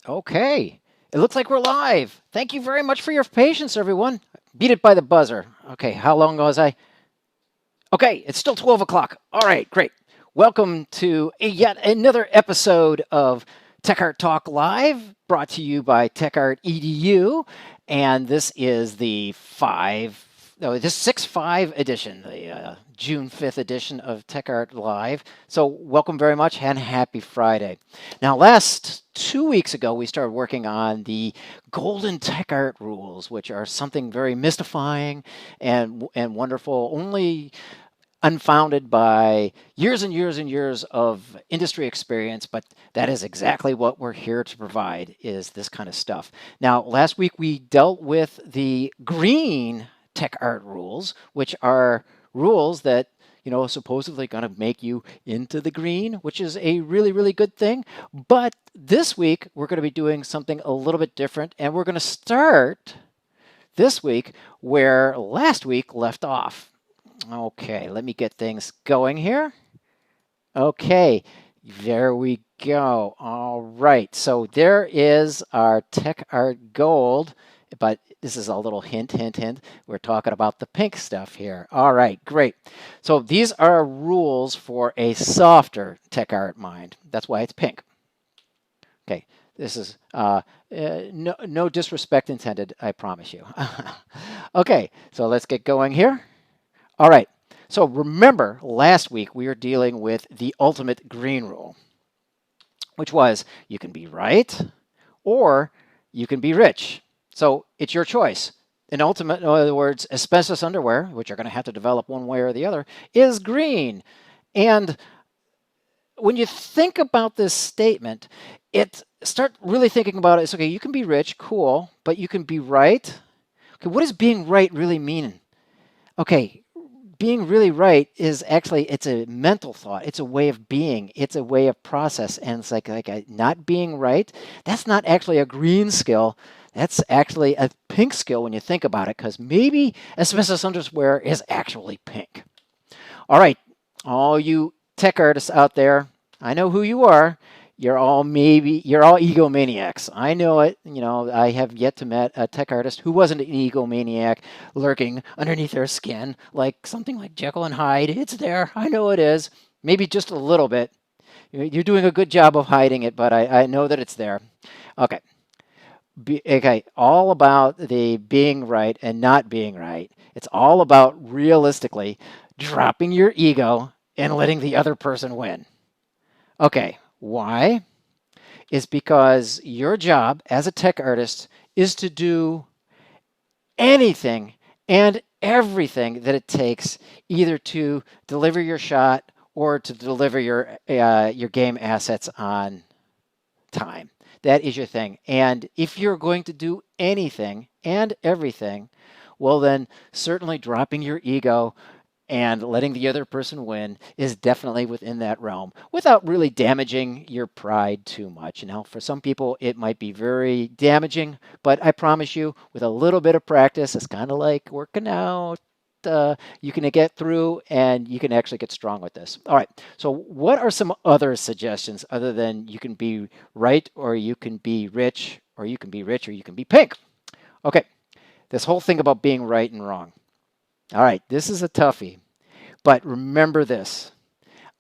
Okay, it looks like we're live. Thank you very much for your patience, everyone. Beat it by the buzzer. Okay, how long was I? Okay, it's still 12 o'clock. All right, great. Welcome to yet another episode of Tech Art Talk Live, brought to you by TechArt EDU. And this is the this 6-5 edition, the June 5th edition of Tech Art Live. So welcome very much and happy Friday. Now, last 2 weeks ago, we started working on the golden Tech Art rules, which are something very mystifying and wonderful, only unfounded by years and years and years of industry experience, but that is exactly what we're here to provide, is this kind of stuff. Now, last week we dealt with the green Tech Art rules, which are rules that supposedly going to make you into the green, which is a really, really good thing. But this week we're going to be doing something a little bit different, and we're going to start this week where last week left off. Okay, let me get things going here. Okay, there we go. All right, so there is our Tech Art Gold, but this is a little hint. We're talking about the pink stuff here. All right, great. So these are rules for a softer Tech Art mind. That's why it's pink. Okay, this is no disrespect intended, I promise you. Okay, so let's get going here. All right, so remember last week we were dealing with the ultimate green rule, which was you can be right or you can be rich. So it's your choice. In other words, asbestos underwear, which you're going to have to develop one way or the other, is green. And when you think about this statement, start really thinking about it. It's okay, you can be rich, cool, but you can be right. Okay, what does being right really mean? Okay, being really right is actually, it's a mental thought. It's a way of being. It's a way of process. And it's like not being right. That's not actually a green skill. That's actually a pink skill when you think about it, because maybe asbestos underwear is actually pink. All right, all you tech artists out there, I know who you are. You're all egomaniacs. I know it. I have yet to meet a tech artist who wasn't an egomaniac lurking underneath their skin, like something like Jekyll and Hyde. It's there. I know it is. Maybe just a little bit. You're doing a good job of hiding it, but I know that it's there. Okay. Okay. All about the being right and not being right. It's all about realistically dropping your ego and letting the other person win. Okay. Why? Is because your job as a tech artist is to do anything and everything that it takes, either to deliver your shot or to deliver your game assets on time. That is your thing. And if you're going to do anything and everything, well, then certainly dropping your ego and letting the other person win is definitely within that realm, without really damaging your pride too much. For some people, it might be very damaging, but I promise you, with a little bit of practice, it's kind of like working out. You can get through and you can actually get strong with this. All right, so what are some other suggestions other than you can be right or you can be rich, or you can be rich or you can be pink? Okay, this whole thing about being right and wrong. All right, this is a toughie, but remember this.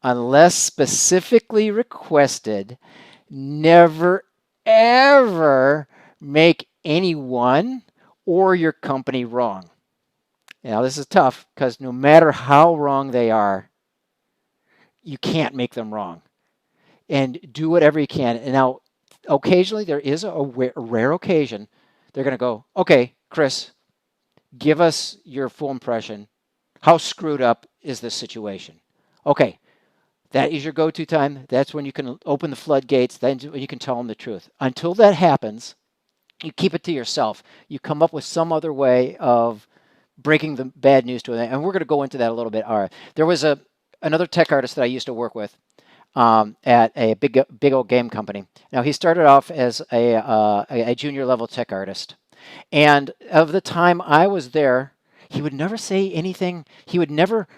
Unless specifically requested, never, ever make anyone or your company wrong. Now, this is tough because no matter how wrong they are, you can't make them wrong. And do whatever you can. And now, occasionally, there is a rare occasion, they're going to go, okay, Chris, give us your full impression. How screwed up is this situation? Okay, that is your go-to time. That's when you can open the floodgates. Then you can tell them the truth. Until that happens, you keep it to yourself. You come up with some other way of breaking the bad news to them. And we're going to go into that a little bit. All right. There was another tech artist that I used to work with at a big old game company. Now, he started off as a junior level tech artist. And of the time I was there, he would never say anything. He would never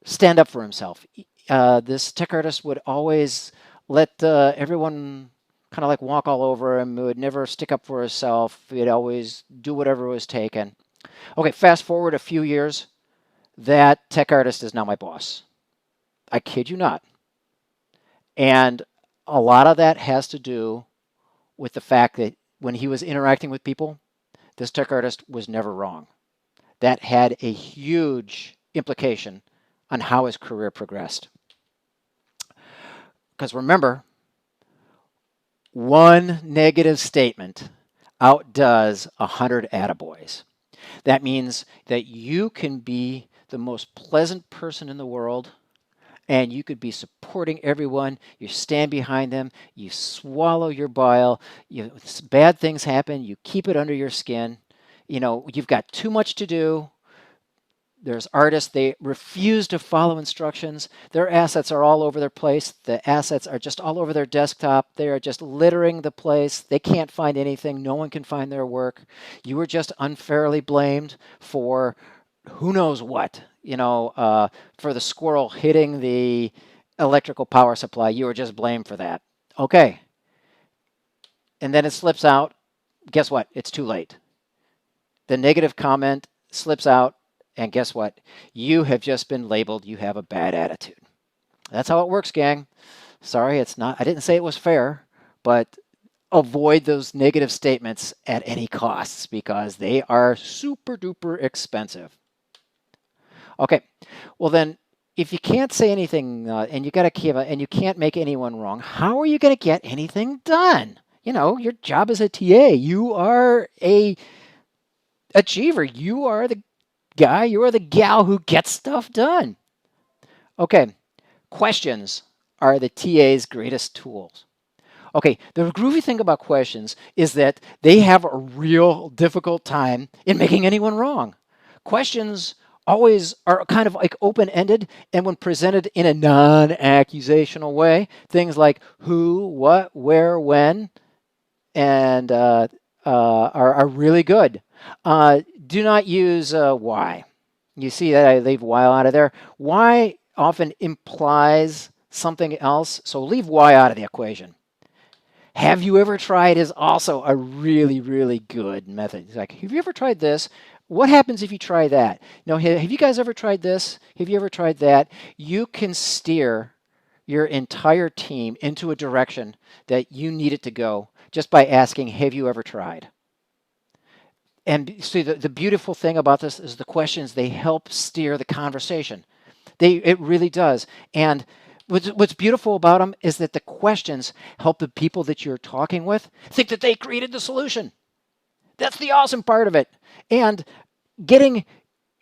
stand up for himself. This tech artist would always let everyone kind of like walk all over him, would never stick up for himself. He'd always do whatever was taken. Okay, fast forward a few years. That tech artist is now my boss. I kid you not. And a lot of that has to do with the fact that when he was interacting with people, this tech artist was never wrong. That had a huge implication on how his career progressed. Because remember, one negative statement outdoes 100 attaboys. That means that you can be the most pleasant person in the world, and you could be supporting everyone. You stand behind them. You swallow your bile. Bad things happen. You keep it under your skin. You've got too much to do. There's artists, they refuse to follow instructions. Their assets are all over their place. The assets are just all over their desktop. They are just littering the place. They can't find anything. No one can find their work. You were just unfairly blamed for who knows what. For the squirrel hitting the electrical power supply, you were just blamed for that. Okay. And then it slips out. Guess what? It's too late. The negative comment slips out. And guess what? You have just been labeled. You have a bad attitude. That's how it works, gang. Sorry, it's not. I didn't say it was fair, but avoid those negative statements at any costs because they are super duper expensive. Okay, well then, if you can't say anything and you got to and you can't make anyone wrong, how are you going to get anything done? Your job as a TA. You are a achiever. You are the guy, you are the gal who gets stuff done. Okay, questions are the TA's greatest tools. Okay, the groovy thing about questions is that they have a real difficult time in making anyone wrong. Questions always are kind of like open-ended, and when presented in a non-accusational way, things like who, what, where, when, and are really good. Do not use why. You see that I leave why out of there. Why often implies something else, so leave why out of the equation. Have you ever tried is also a really, really good method. It's like, have you ever tried this? What happens if you try that? No, have you guys ever tried this? Have you ever tried that? You can steer your entire team into a direction that you need it to go just by asking, have you ever tried? And see, the beautiful thing about this is the questions, they help steer the conversation. It really does. And what's beautiful about them is that the questions help the people that you're talking with think that they created the solution. That's the awesome part of it. And getting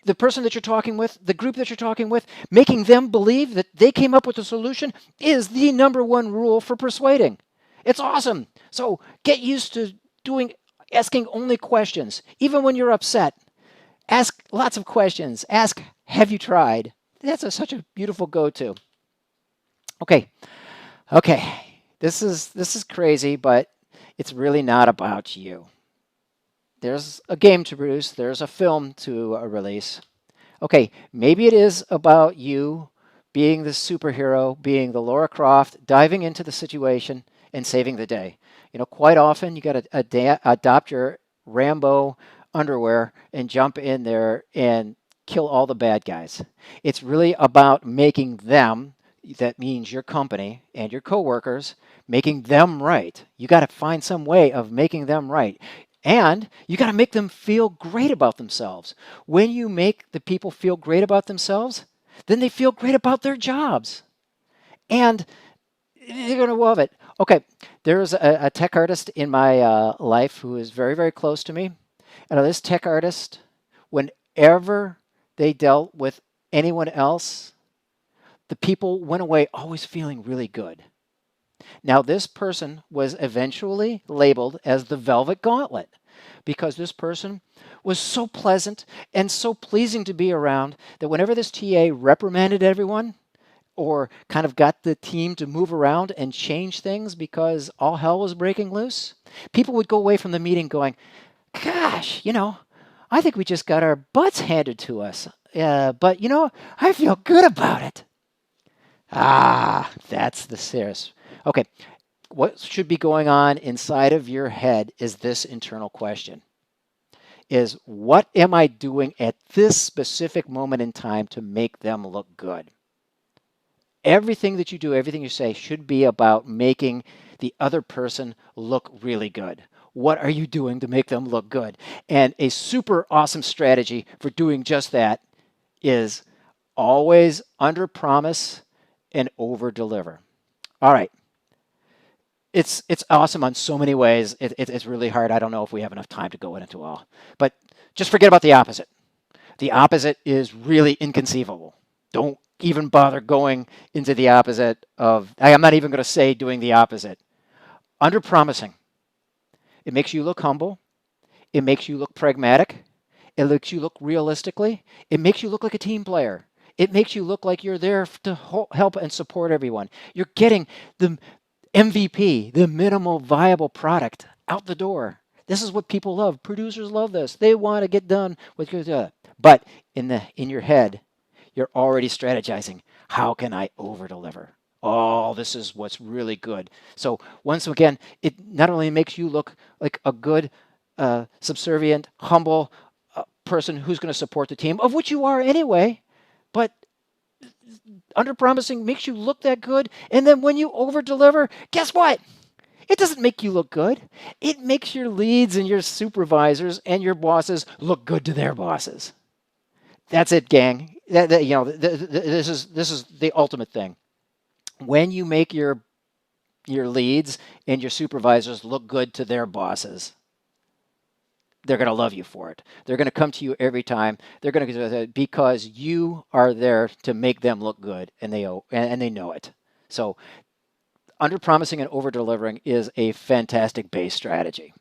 the person that you're talking with, the group that you're talking with, making them believe that they came up with the solution is the #1 rule for persuading. It's awesome. So get used to asking only questions. Even when you're upset, ask lots of questions. Ask, have you tried? That's such a beautiful go-to. Okay. This is crazy, but it's really not about you. There's a game to produce. There's a film to release. Okay, maybe it is about you being the superhero, being the Lara Croft, diving into the situation and saving the day. Quite often you got to adopt your Rambo underwear and jump in there and kill all the bad guys. It's really about making them, that means your company and your coworkers, making them right. You got to find some way of making them right. And you got to make them feel great about themselves. When you make the people feel great about themselves, then they feel great about their jobs. And they're going to love it. Okay, there's a tech artist in my life who is very, very close to me. And this tech artist, whenever they dealt with anyone else, the people went away always feeling really good. Now, this person was eventually labeled as the Velvet Gauntlet because this person was so pleasant and so pleasing to be around that whenever this TA reprimanded everyone or kind of got the team to move around and change things because all hell was breaking loose, people would go away from the meeting going, gosh, I think we just got our butts handed to us. But, I feel good about it. That's the serious. Okay, what should be going on inside of your head is this internal question. Is what am I doing at this specific moment in time to make them look good? Everything that you do, everything you say should be about making the other person look really good. What are you doing to make them look good? And a super awesome strategy for doing just that is always under promise and over deliver. All right. It's awesome on so many ways. It's really hard. I don't know if we have enough time to go into all. But just forget about the opposite. The opposite is really inconceivable. Don't even bother going into the opposite of, I'm not even going to say doing the opposite. Under promising. It makes you look humble. It makes you look pragmatic. It makes you look realistically. It makes you look like a team player. It makes you look like you're there to help and support everyone. You're getting the MVP, the minimal viable product, out the door. This is what people love. Producers love this. They want to get done with good. But in your head, you're already strategizing. How can I over deliver? Oh, this is what's really good. So once again, it not only makes you look like a good, subservient, humble person who's going to support the team, of which you are anyway, but under promising makes you look that good. And then when you over deliver, guess what? It doesn't make you look good. It makes your leads and your supervisors and your bosses look good to their bosses. That's it, gang. This is the ultimate thing. When you make your leads and your supervisors look good to their bosses, they're going to love you for it. They're going to come to you every time. They're going to do that because you are there to make them look good, and they know it. So, under promising and over delivering is a fantastic base strategy.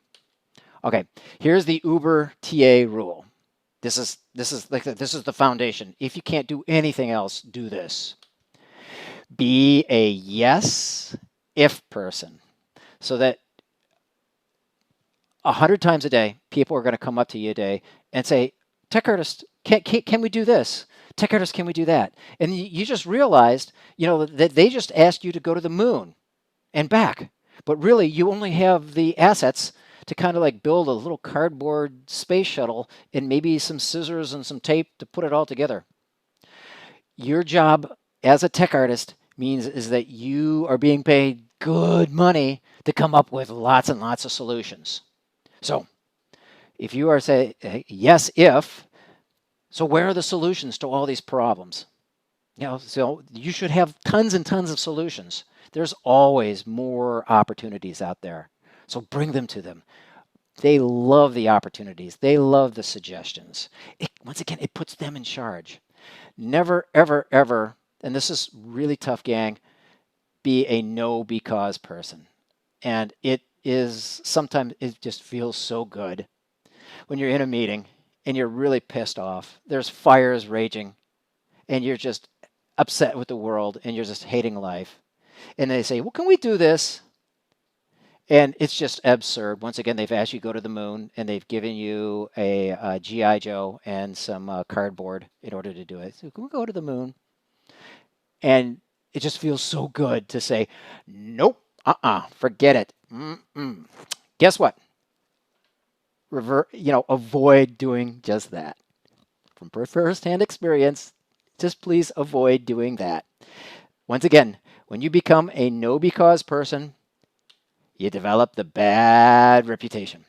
Okay, here's the OberTa rule. This is the foundation. If you can't do anything else, do this. Be a yes if person, so that 100 times a day, people are going to come up to you a day and say, "Tech artist, can we do this? Tech artist, can we do that?" And you just realized, that they just asked you to go to the moon and back, but really you only have the assets to kind of like build a little cardboard space shuttle and maybe some scissors and some tape to put it all together. Your job as a tech artist is that you are being paid good money to come up with lots and lots of solutions. So if you are saying yes if, so where are the solutions to all these problems? So you should have tons and tons of solutions. There's always more opportunities out there. So bring them to them. They love the opportunities. They love the suggestions. Once again, it puts them in charge. Never, ever, ever, and this is really tough, gang, be a no because person. And sometimes it just feels so good when you're in a meeting and you're really pissed off. There's fires raging and you're just upset with the world and you're just hating life. And they say, well, can we do this? And it's just absurd. Once again, they've asked you to go to the moon and they've given you a G.I. Joe and some cardboard in order to do it. So can we go to the moon? And it just feels so good to say, nope, forget it. Guess what? Avoid doing just that. From first-hand experience, just please avoid doing that. Once again, when you become a no because person, you develop the bad reputation.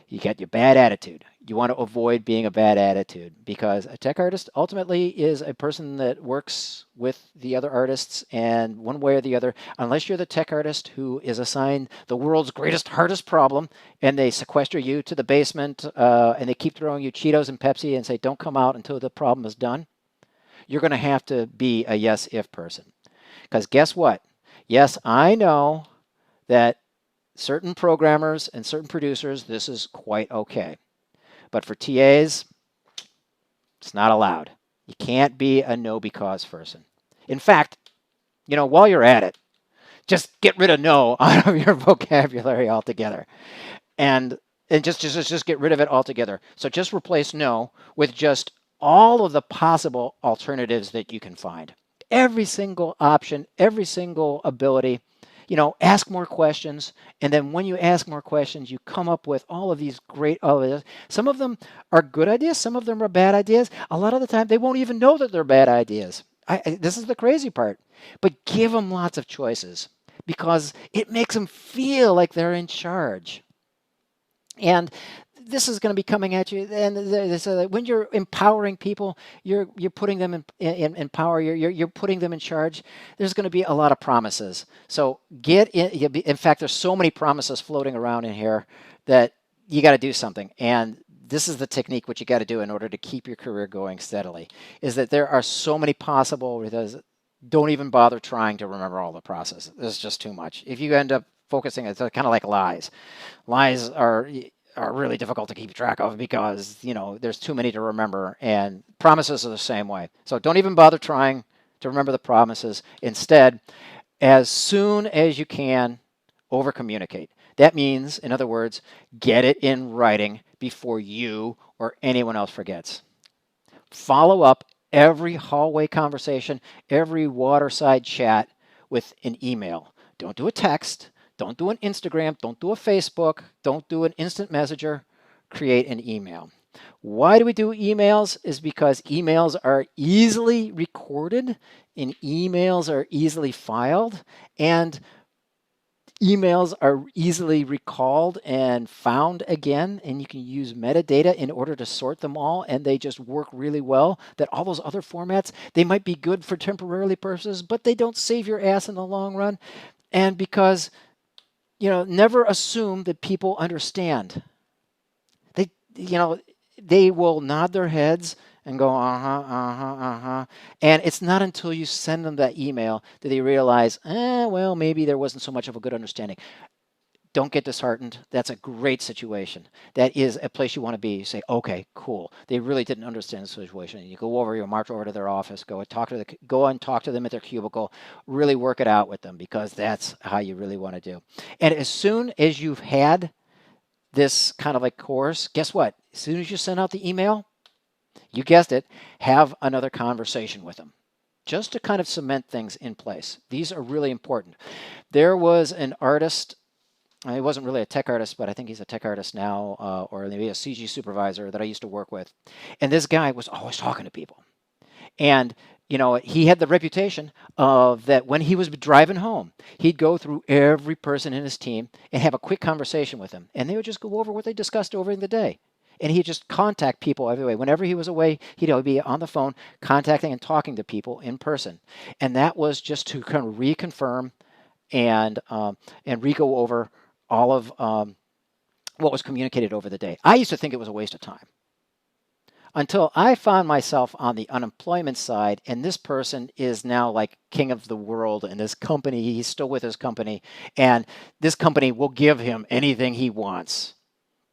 You get your bad attitude. You want to avoid being a bad attitude because a tech artist ultimately is a person that works with the other artists, and one way or the other, unless you're the tech artist who is assigned the world's greatest, hardest problem, and they sequester you to the basement and they keep throwing you Cheetos and Pepsi and say, don't come out until the problem is done, you're going to have to be a yes if person. Because guess what? Yes, I know that certain programmers and certain producers, this is quite okay. But for TAs, it's not allowed. You can't be a no because person. In fact, while you're at it, just get rid of no out of your vocabulary altogether. And just get rid of it altogether. So just replace no with just all of the possible alternatives that you can find. Every single option, every single ability, ask more questions. And then when you ask more questions, you come up with all of these great ideas. Some of them are good ideas. Some of them are bad ideas. A lot of the time, they won't even know that they're bad ideas. This is the crazy part. But give them lots of choices because it makes them feel like they're in charge. And this is going to be coming at you. And so when you're empowering people, you're putting them in power. You're putting them in charge. There's going to be a lot of promises. So get in. In fact, there's so many promises floating around in here that you got to do something. And this is the technique what you got to do in order to keep your career going steadily. Is that there are so many possible. Don't even bother trying to remember all the processes. It's just too much. If you end up focusing, it's kind of like lies. Lies are really difficult to keep track of because there's too many to remember, and promises are the same way. So don't even bother trying to remember the promises. Instead, as soon as you can, over communicate. That means, in other words, get it in writing before you or anyone else forgets. Follow up every hallway conversation, every waterside chat with an email. Don't do a text. Don't do an Instagram. Don't do a Facebook. Don't do an instant messenger. Create an email. Why do we do emails? Is because emails are easily recorded and emails are easily filed, and emails are easily recalled and found again, and you can use metadata in order to sort them all, and they just work really well. That all those other formats, they might be good for temporarily purposes, but they don't save your ass in the long run. And because never assume that people understand. They will nod their heads and go, uh-huh. And it's not until you send them that email that they realize, well, maybe there wasn't so much of a good understanding. Don't get disheartened. That's a great situation. That is a place you want to be. You say, okay, cool. They really didn't understand the situation. And you march over to their office, go and talk to them at their cubicle, really work it out with them, because that's how you really want to do. And as soon as you've had this kind of like course, guess what? As soon as you send out the email, you guessed it, have another conversation with them, just to kind of cement things in place. These are really important. There was an artist. He wasn't really a tech artist, but I think he's a tech artist now, or maybe a CG supervisor that I used to work with. And this guy was always talking to people. And, he had the reputation of that when he was driving home, he'd go through every person in his team and have a quick conversation with them. And they would just go over what they discussed over the day. And he'd just contact people every way. Whenever he was away, he'd be on the phone contacting and talking to people in person. And that was just to kind of reconfirm and re-go over all of what was communicated over the day. I used to think it was a waste of time until I found myself on the unemployment side, and this person is now like king of the world in this company. He's still with his company, and this company will give him anything he wants.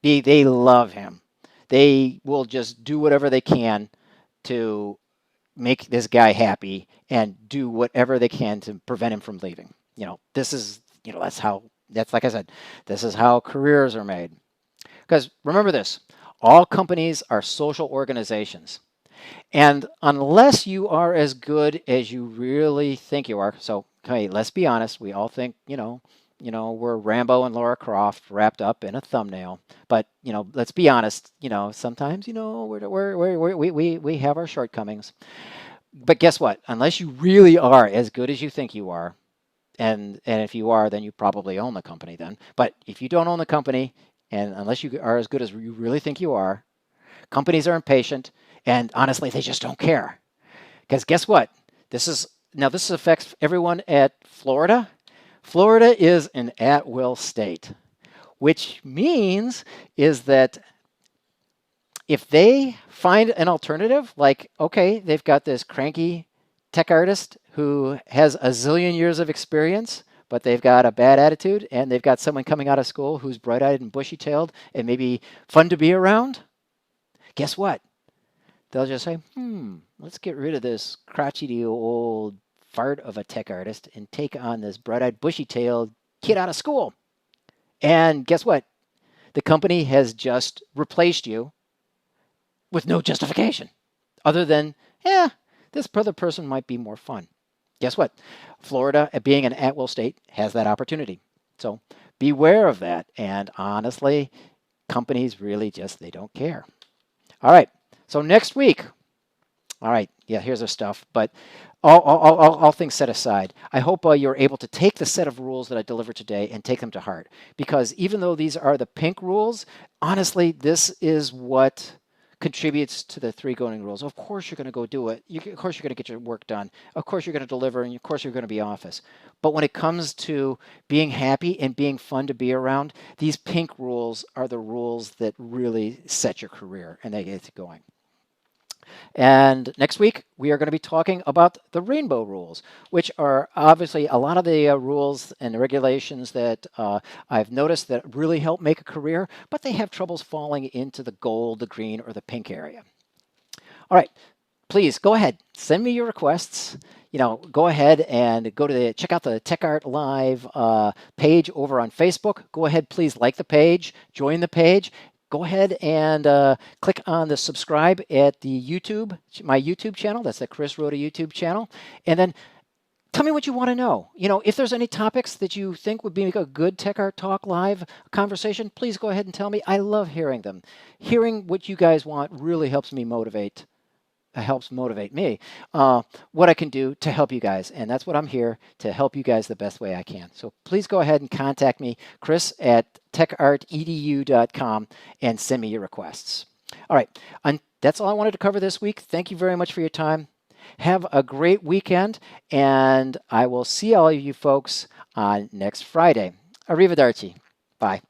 They love him. They will just do whatever they can to make this guy happy and do whatever they can to prevent him from leaving. This is, that's like I said, this is how careers are made. Because remember this, all companies are social organizations. And unless you are as good as you really think you are, so hey, let's be honest, we all think, we're Rambo and Laura Croft wrapped up in a thumbnail. But, let's be honest, sometimes, we have our shortcomings. But guess what? Unless you really are as good as you think you are, and if you are, then you probably own the company then. But if you don't own the company, and unless you are as good as you really think you are, companies are impatient, and honestly, they just don't care. Because guess what? This affects everyone at Florida. Florida is an at-will state, which means is that if they find an alternative, like, okay, they've got this cranky tech artist who has a zillion years of experience, but they've got a bad attitude, and they've got someone coming out of school who's bright-eyed and bushy-tailed and maybe fun to be around, guess what? They'll just say, let's get rid of this crotchety old fart of a tech artist and take on this bright-eyed, bushy-tailed kid out of school. And guess what? The company has just replaced you with no justification other than, this other person might be more fun. Guess what? Florida, being an at-will state, has that opportunity. So beware of that. And honestly, companies really just, they don't care. All right. So next week, all right, yeah, here's our stuff. But all things set aside, I hope you're able to take the set of rules that I delivered today and take them to heart. Because even though these are the pink rules, honestly, this is what contributes to the three golden rules. Of course, you're going to go do it. Of course, you're going to get your work done. Of course, you're going to deliver, and of course, you're going to be office. But when it comes to being happy and being fun to be around, these pink rules are the rules that really set your career and they get it going. And next week, we are going to be talking about the rainbow rules, which are obviously a lot of the rules and regulations that I've noticed that really help make a career, but they have troubles falling into the gold, the green, or the pink area. All right, please go ahead, send me your requests. Go ahead and check out the Tech Art Live page over on Facebook. Go ahead, please like the page, join the page. Go ahead and click on the subscribe at my YouTube channel. That's the Chris Rhoda YouTube channel. And then tell me what you want to know. If there's any topics that you think would be a good Tech Art Talk Live conversation, please go ahead and tell me. I love hearing them. Hearing what you guys want really helps me motivate me, what I can do to help you guys. And that's what I'm here to help you guys the best way I can. So please go ahead and contact me, Chris at techartedu.com, and send me your requests. All right. And that's all I wanted to cover this week. Thank you very much for your time. Have a great weekend, and I will see all of you folks on next Friday. Arrivederci. Bye.